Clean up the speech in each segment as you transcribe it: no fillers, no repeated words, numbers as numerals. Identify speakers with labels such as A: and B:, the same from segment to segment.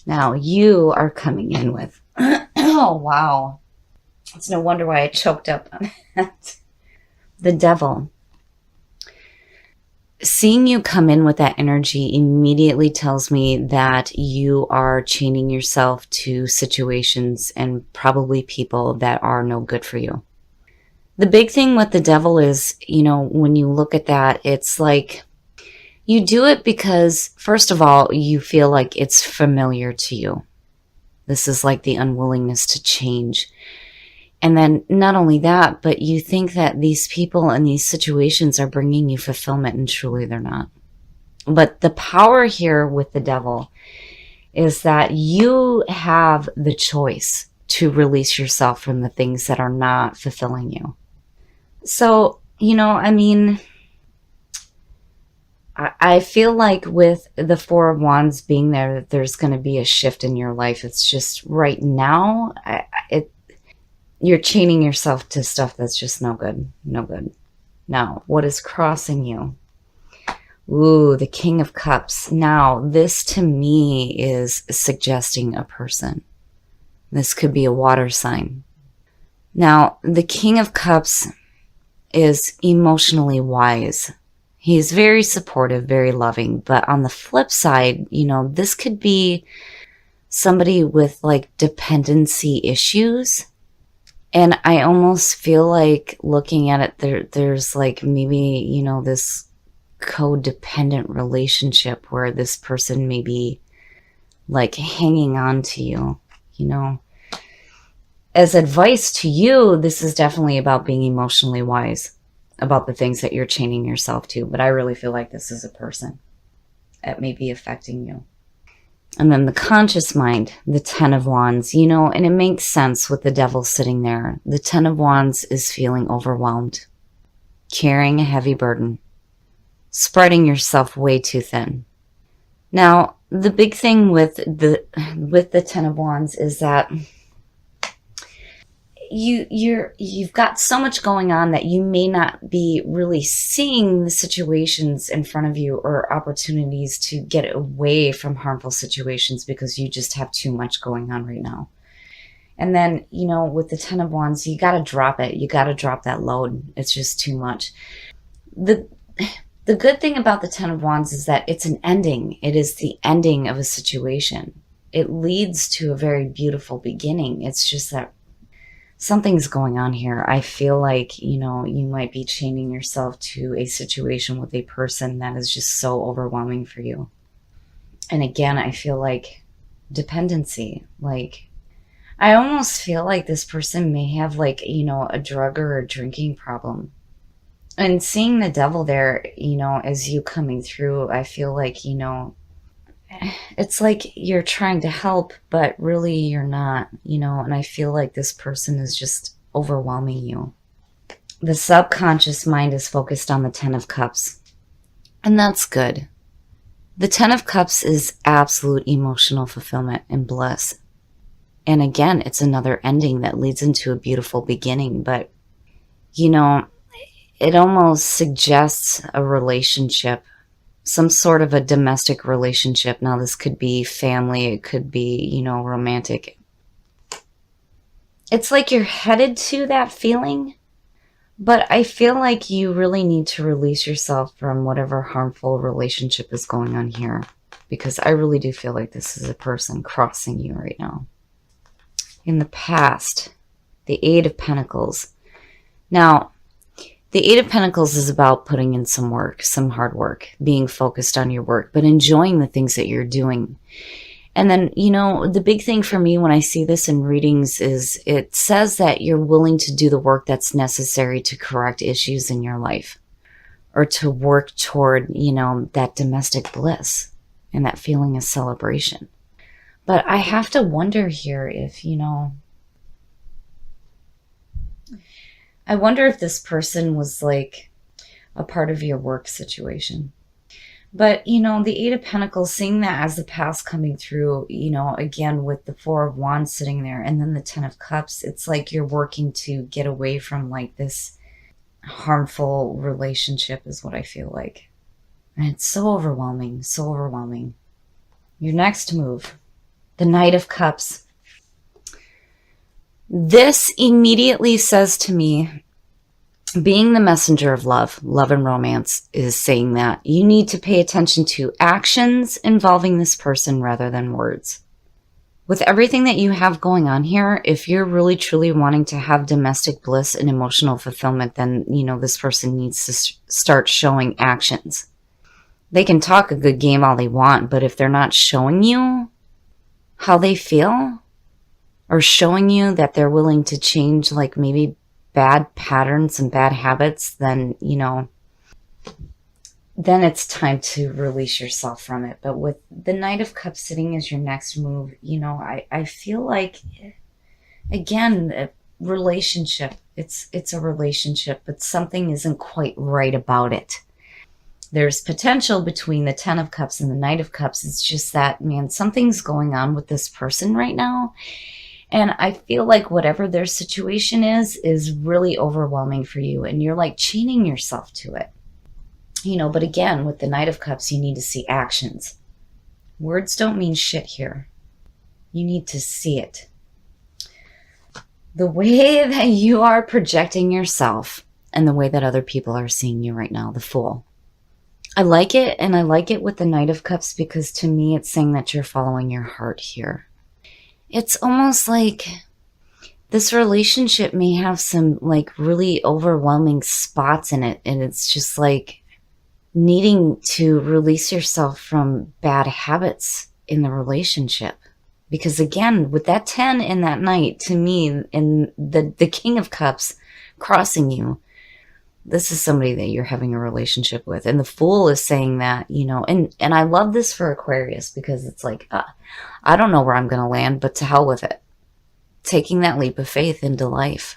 A: Now you are coming in with, oh, wow. It's no wonder why I choked up on that. The devil. Seeing you come in with that energy immediately tells me that you are chaining yourself to situations and probably people that are no good for you. The big thing with the devil is, when you look at that, it's like you do it because, first of all, you feel like it's familiar to you. This is like the unwillingness to change. And then not only that, but you think that these people and these situations are bringing you fulfillment, and truly they're not. But the power here with the devil is that you have the choice to release yourself from the things that are not fulfilling you. So, I feel like with the Four of Wands being there, there's going to be a shift in your life. It's just right now, you're chaining yourself to stuff that's just no good. No good. Now, what is crossing you? Ooh, the King of Cups. Now, this to me is suggesting a person. This could be a water sign. Now, the King of Cups is emotionally wise. He's very supportive, very loving. But on the flip side, this could be somebody with like dependency issues. And I almost feel like looking at it, there's like maybe, this codependent relationship where this person may be like hanging on to you, As advice to you, this is definitely about being emotionally wise about the things that you're chaining yourself to. But I really feel like this is a person that may be affecting you. And then the conscious mind, the Ten of Wands, and it makes sense with the devil sitting there. The Ten of Wands is feeling overwhelmed, carrying a heavy burden, spreading yourself way too thin. Now, the big thing with the Ten of Wands is that you've got so much going on that you may not be really seeing the situations in front of you or opportunities to get away from harmful situations because you just have too much going on right now. And then, with the Ten of Wands, you got to drop it. You got to drop that load. It's just too much. The good thing about the Ten of Wands is that it's an ending. It is the ending of a situation. It leads to a very beautiful beginning. It's just that something's going on here. I feel like, you might be chaining yourself to a situation with a person that is just so overwhelming for you. And again, I feel like dependency. Like, I almost feel like this person may have like, a drug or a drinking problem. And seeing the devil there, as you coming through, I feel like, it's like you're trying to help, but really you're not, and I feel like this person is just overwhelming you. The subconscious mind is focused on the Ten of Cups, and that's good. The Ten of Cups is absolute emotional fulfillment and bliss. And again, it's another ending that leads into a beautiful beginning, but, it almost suggests a relationship, some sort of a domestic relationship. Now, this could be family. It could be, romantic. It's like you're headed to that feeling, but I feel like you really need to release yourself from whatever harmful relationship is going on here, because I really do feel like this is a person crossing you right now. In the past, the Eight of Pentacles. Now, the Eight of Pentacles is about putting in some work, some hard work, being focused on your work, but enjoying the things that you're doing. And then, the big thing for me when I see this in readings is it says that you're willing to do the work that's necessary to correct issues in your life or to work toward, that domestic bliss and that feeling of celebration. But I have to wonder here if, I wonder if this person was like a part of your work situation. But, the Eight of Pentacles, seeing that as the past coming through, again, with the Four of Wands sitting there and then the Ten of Cups, it's like you're working to get away from like this harmful relationship is what I feel like. And it's so overwhelming, so overwhelming. Your next move, The Knight of Cups. This immediately says to me, being the messenger of love, love and romance, is saying that you need to pay attention to actions involving this person rather than words. With everything that you have going on here, if you're really truly wanting to have domestic bliss and emotional fulfillment, then, this person needs to start showing actions. They can talk a good game all they want, but if they're not showing you how they feel or showing you that they're willing to change, like maybe bad patterns and bad habits, then, then it's time to release yourself from it. But with the Knight of Cups sitting as your next move, I feel like, again, a relationship, it's a relationship, but something isn't quite right about it. There's potential between the 10 of Cups and the Knight of Cups. It's just that, man, something's going on with this person right now. And I feel like whatever their situation is really overwhelming for you. And you're like chaining yourself to it. But again, with the Knight of Cups, you need to see actions. Words don't mean shit here. You need to see it. The way that you are projecting yourself and the way that other people are seeing you right now, the Fool. I like it, and I like it with the Knight of Cups because to me it's saying that you're following your heart here. It's almost like this relationship may have some like really overwhelming spots in it, and it's just like needing to release yourself from bad habits in the relationship. Because again, with that 10 and that Knight, to me, and the King of Cups crossing you, this is somebody that you're having a relationship with. And the Fool is saying that, and I love this for Aquarius because it's like, I don't know where I'm going to land, but to hell with it. Taking that leap of faith into life.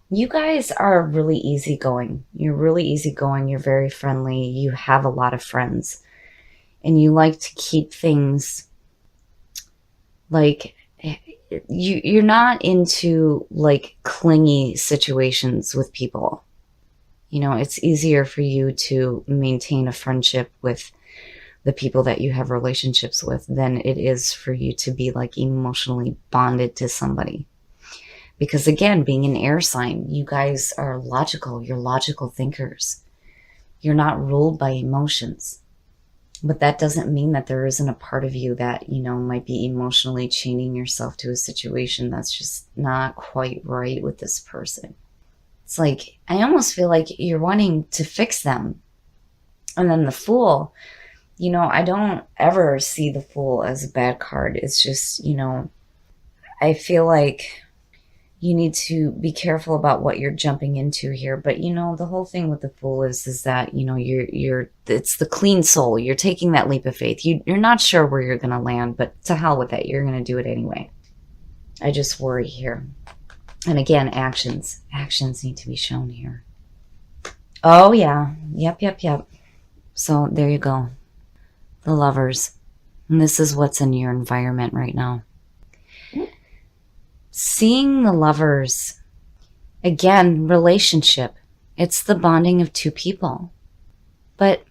A: You guys are really easygoing. You're really easygoing. You're very friendly. You have a lot of friends. And you like to keep things like, you're not into like clingy situations with people. It's easier for you to maintain a friendship with the people that you have relationships with than it is for you to be like emotionally bonded to somebody. Because again, being an air sign, you guys are logical. You're logical thinkers. You're not ruled by emotions. But that doesn't mean that there isn't a part of you that, might be emotionally chaining yourself to a situation that's just not quite right with this person. It's like, I almost feel like you're wanting to fix them. And then the Fool, I don't ever see the Fool as a bad card. It's just, I feel like you need to be careful about what you're jumping into here. But, the whole thing with the Fool is that, it's the clean soul. You're taking that leap of faith. You're not sure where you're going to land, but to hell with it. You're going to do it anyway. I just worry here. And again, actions. Actions need to be shown here. Oh, yeah. Yep. So there you go. The Lovers. And this is what's in your environment right now. Seeing the Lovers, again, relationship. It's the bonding of two people. But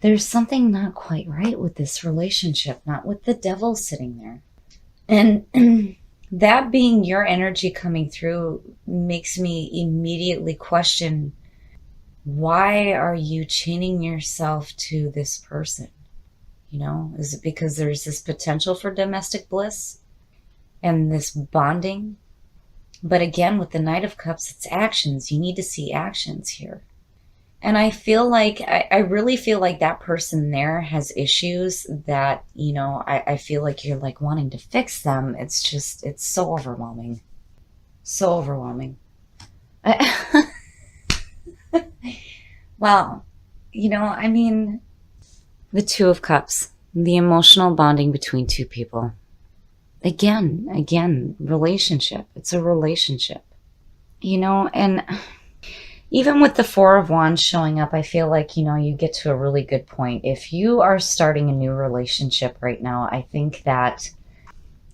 A: there's something not quite right with this relationship, not with the Devil sitting there. And that being your energy coming through makes me immediately question, why are you chaining yourself to this person? Is it because there's this potential for domestic bliss? And this bonding. But again, with the Knight of Cups, it's actions. You need to see actions here. And I feel like, I really feel like that person there has issues that, I feel like you're like wanting to fix them. It's just, it's so overwhelming. So overwhelming. Well, the Two of Cups, the emotional bonding between two people. Again, relationship. It's a relationship. And even with the Four of Wands showing up, I feel like, you get to a really good point. If you are starting a new relationship right now, I think that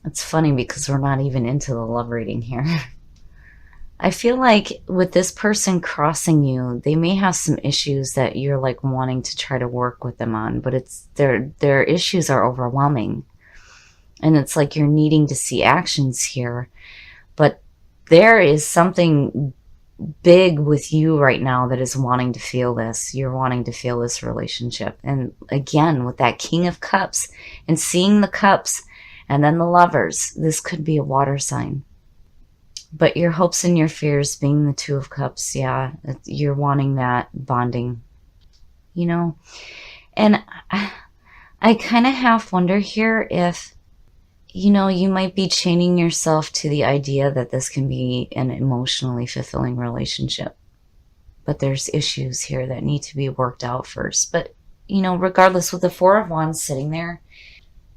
A: it's funny because we're not even into the love reading here. I feel like with this person crossing you, they may have some issues that you're like wanting to try to work with them on, but it's their issues are overwhelming. And it's like you're needing to see actions here. But there is something big with you right now that is wanting to feel this. You're wanting to feel this relationship. And again, with that King of Cups and seeing the cups and then the lovers, this could be a water sign. But your hopes and your fears being the Two of Cups, yeah, you're wanting that bonding, you know? And I kind of half wonder here if, you might be chaining yourself to the idea that this can be an emotionally fulfilling relationship. But there's issues here that need to be worked out first. But, regardless, with the Four of Wands sitting there,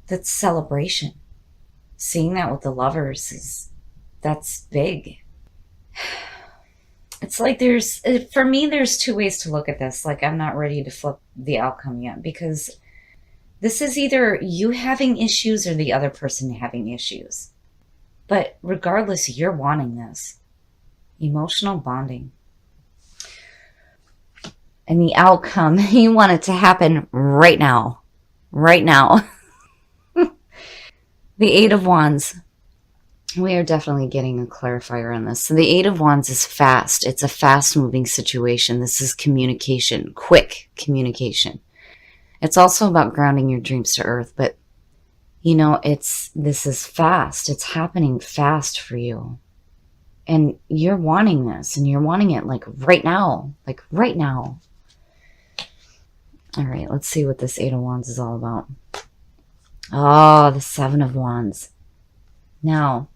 A: that's celebration. Seeing that with the lovers that's big. It's like for me, there's two ways to look at this. Like, I'm not ready to flip the outcome yet, because this is either you having issues or the other person having issues. But regardless, you're wanting this. Emotional bonding. And the outcome, you want it to happen right now. Right now. The Eight of Wands. We are definitely getting a clarifier on this. So the Eight of Wands is fast. It's a fast-moving situation. This is communication, quick communication. It's also about grounding your dreams to earth, but this is fast. It's happening fast for you. And you're wanting this, and you're wanting it like right now. Like right now. All right, let's see what this Eight of Wands is all about. Oh, the Seven of Wands. Now,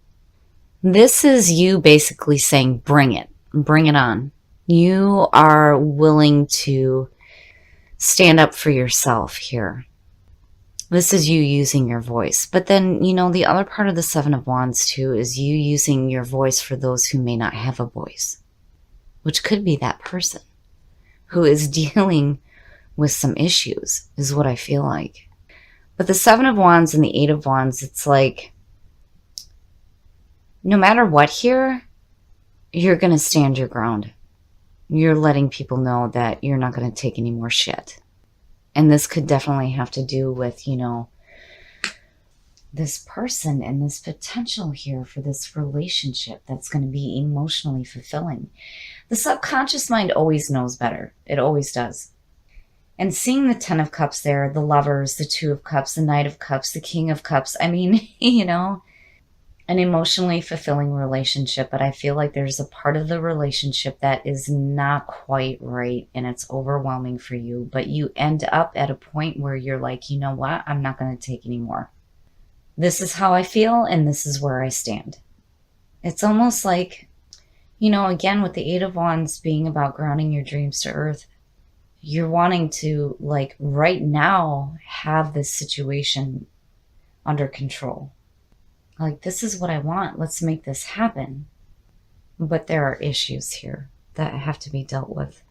A: this is you basically saying, bring it on. You are willing to stand up for yourself here. This is you using your voice. But then, the other part of the Seven of Wands too is you using your voice for those who may not have a voice, which could be that person who is dealing with some issues, is what I feel like. But the Seven of Wands and the Eight of Wands, it's like, no matter what here, you're going to stand your ground. You're letting people know that you're not going to take any more shit. And this could definitely have to do with, this person and this potential here for this relationship that's going to be emotionally fulfilling. The subconscious mind always knows better. It always does. And seeing the Ten of Cups there, the Lovers, the Two of Cups, the Knight of Cups, the King of Cups, I mean, an emotionally fulfilling relationship, but I feel like there's a part of the relationship that is not quite right, and it's overwhelming for you, but you end up at a point where you're like, you know what? I'm not going to take any more. This is how I feel, and this is where I stand. It's almost like, again, with the Eight of Wands being about grounding your dreams to earth, you're wanting to, like, right now have this situation under control. Like, this is what I want. Let's make this happen. But there are issues here that have to be dealt with.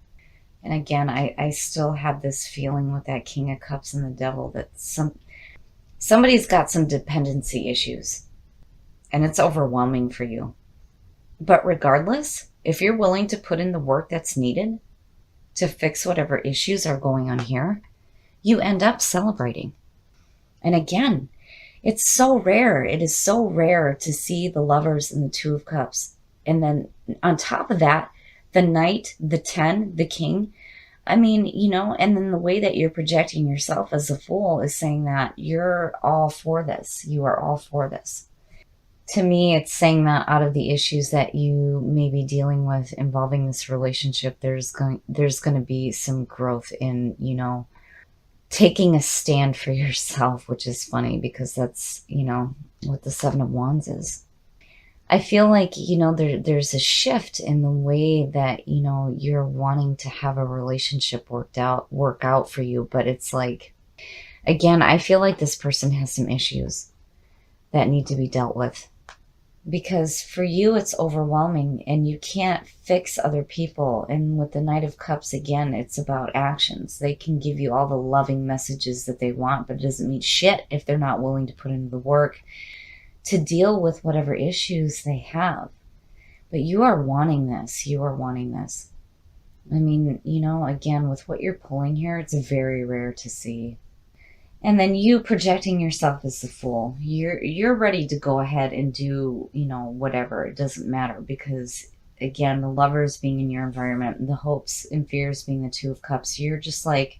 A: And again, I still have this feeling with that King of Cups and the Devil that somebody's got some dependency issues. And it's overwhelming for you. But regardless, if you're willing to put in the work that's needed to fix whatever issues are going on here, you end up celebrating. And again, it's so rare. It is so rare to see the Lovers and the Two of Cups. And then on top of that, the Knight, the 10, the King. I mean, and then the way that you're projecting yourself as a Fool is saying that you're all for this. You are all for this. To me, it's saying that out of the issues that you may be dealing with involving this relationship, there's going to be some growth in, taking a stand for yourself, which is funny because that's, what the Seven of Wands is. I feel like, there's a shift in the way that, you're wanting to have a relationship work out for you. But it's like, again, I feel like this person has some issues that need to be dealt with. Because for you, it's overwhelming and you can't fix other people. And with the Knight of Cups, again, it's about actions. They can give you all the loving messages that they want, but it doesn't mean shit if they're not willing to put in the work to deal with whatever issues they have. But you are wanting this. You are wanting this. I mean, you know, again, with what you're pulling here, it's very rare to see. And then you projecting yourself as the fool. You're ready to go ahead and do, you know, whatever. It doesn't matter because, again, the Lovers being in your environment, the hopes and fears being the Two of Cups, you're just like,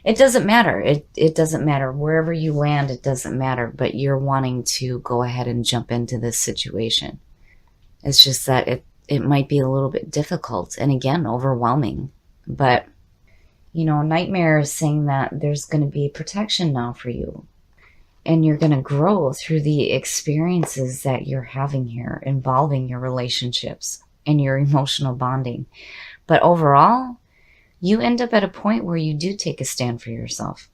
A: it doesn't matter. It doesn't matter. Wherever you land, it doesn't matter. But you're wanting to go ahead and jump into this situation. It's just that it might be a little bit difficult and, again, overwhelming. But, you know, Nightmare is saying that there's going to be protection now for you. And you're going to grow through the experiences that you're having here involving your relationships and your emotional bonding. But overall, you end up at a point where you do take a stand for yourself.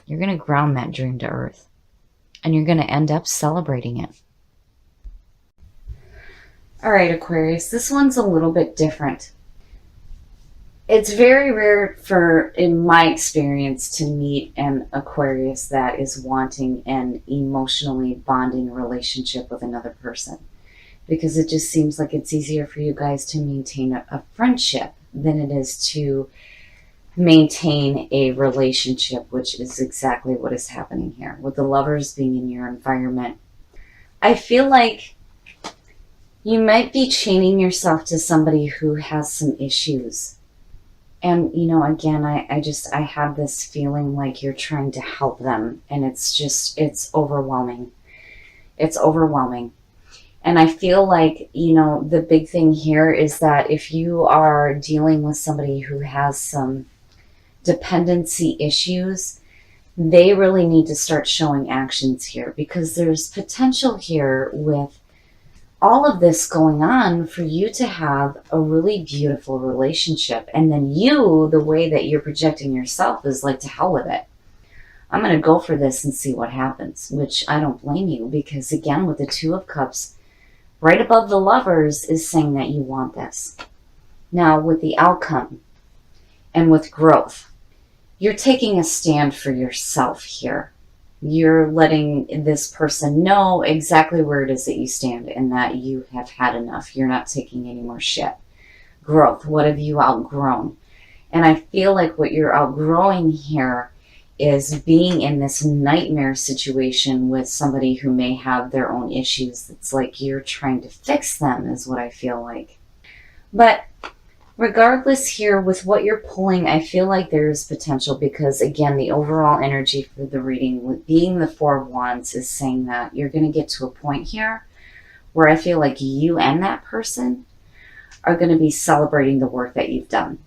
A: You're going to ground that dream to earth. And you're going to end up celebrating it. All right, Aquarius, this one's a little bit different. It's very rare for, in my experience, to meet an Aquarius that is wanting an emotionally bonding relationship with another person. Because it just seems like it's easier for you guys to maintain a friendship than it is to maintain a relationship, which is exactly what is happening here. With the Lovers being in your environment, I feel like you might be chaining yourself to somebody who has some issues. And, you know, again, I have this feeling like you're trying to help them. And it's overwhelming. It's overwhelming. And I feel like, you know, the big thing here is that if you are dealing with somebody who has some dependency issues, they really need to start showing actions here, because there's potential here with all of this going on for you to have a really beautiful relationship. And then you, the way that you're projecting yourself is like, to hell with it. I'm going to go for this and see what happens, which I don't blame you, because again, with the Two of Cups, right above the Lovers is saying that you want this. Now, with the outcome and with growth, you're taking a stand for yourself here. You're letting this person know exactly where it is that you stand and that you have had enough. You're not taking any more shit. Growth. What have you outgrown? And I feel like what you're outgrowing here is being in this nightmare situation with somebody who may have their own issues. It's like you're trying to fix them, is what I feel like. But regardless here, with what you're pulling, I feel like there's potential, because again, the overall energy for the reading, with being the Four of Wands, is saying that you're going to get to a point here where I feel like you and that person are going to be celebrating the work that you've done.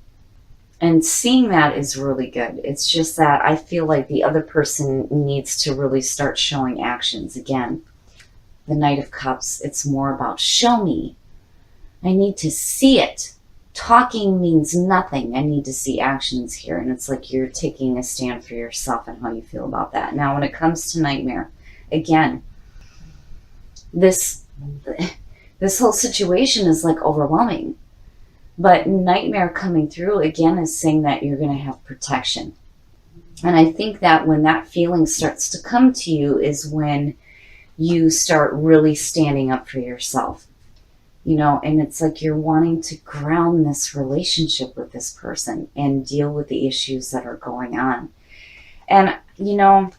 A: And seeing that is really good. It's just that I feel like the other person needs to really start showing actions. Again, the Knight of Cups, it's more about show me. I need to see it. Talking means nothing. I need to see actions here. And it's like you're taking a stand for yourself and how you feel about that. Now, when it comes to Nightmare, again, this whole situation is like overwhelming. But Nightmare coming through, again, is saying that you're going to have protection. And I think that when that feeling starts to come to you is when you start really standing up for yourself. You know, and it's like you're wanting to ground this relationship with this person and deal with the issues that are going on. And, you know,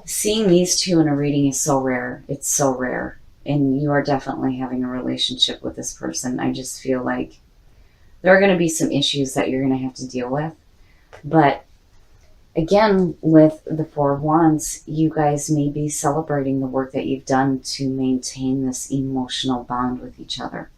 A: seeing these two in a reading is so rare. It's so rare. And you are definitely having a relationship with this person. I just feel like there are going to be some issues that you're going to have to deal with. But again, with the Four of Wands, you guys may be celebrating the work that you've done to maintain this emotional bond with each other.